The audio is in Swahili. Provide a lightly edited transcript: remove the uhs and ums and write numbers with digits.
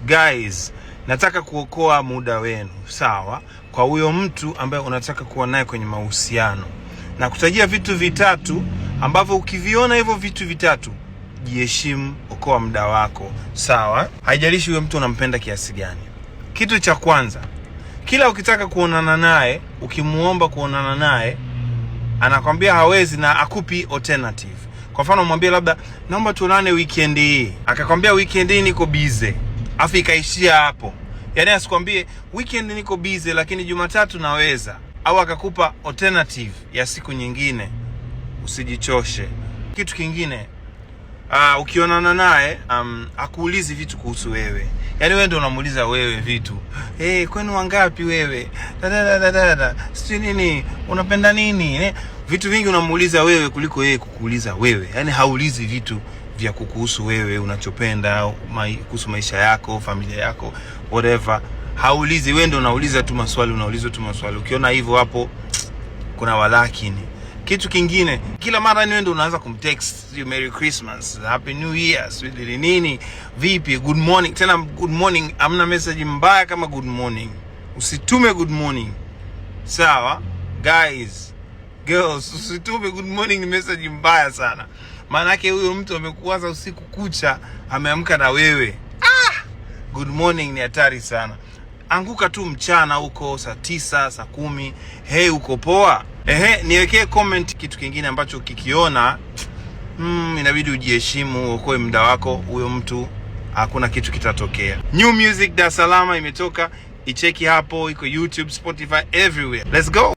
Guys, nataka kuokoa muda wenu, sawa? Kwa huyo mtu ambaye unataka kuwa naye kwenye mahusiano, na kutajia vitu vitatu ambavyo ukiviona hivyo vitu vitatu, jiheshimu, okoa muda wako, sawa? Haijalishi huyo mtu unampenda kiasi gani. Kitu cha kwanza, kila ukitaka kuonana naye, ukimuomba kuonana naye, anakwambia hawezi na akupi alternative. Kwa mfano mwambie labda naomba tuonane weekend hii, akakwambia weekend hii niko busy, afu ikaishia hapo. Yaani asikwambie weekend niko busy lakini Jumatatu naweza, au akakupa alternative ya siku nyingine. Usijichoshe. Kitu kingine, ukionana naye akuulizi vitu kuhusu wewe. Yaani wewe ndio unamuuliza wewe vitu. Kwenu wangapi wewe? Sisi nini? Unapenda nini? Vitu vingi unamuuliza wewe kuliko yeye kukuuliza wewe. Yaani haulizi vitu vya kukuhusu wewe, unachopenda, kuhusu maisha yako, familia yako, whatever. Haulizi, wewe ndio unauliza tu maswali, Ukiona hivyo hapo kuna walakini. Kitu kingine, kila mara ni wewe ndio unaanza kumtext, Merry Christmas, Happy New Year, sweetie nini, vipi, good morning. Tena good morning, hamna message mbaya kama good morning. Usitume good morning. Sawa? Guys, girls, usitume good morning, ni message mbaya sana. Maana yake huyo mtu amekuwaza usiku kucha, ameamka na wewe. Good morning ni hatari sana. Anguka tu mchana huko saa 9, saa 10. Hey, uko poa? Niwekee comment kitu kingine ambacho ukikiona inabidi ujiheshimu, uokoe muda wako, huyo mtu hakuna kitu kitatokea. New music Dar es Salaam imetoka, icheki hapo, iko YouTube, Spotify, everywhere. Let's go.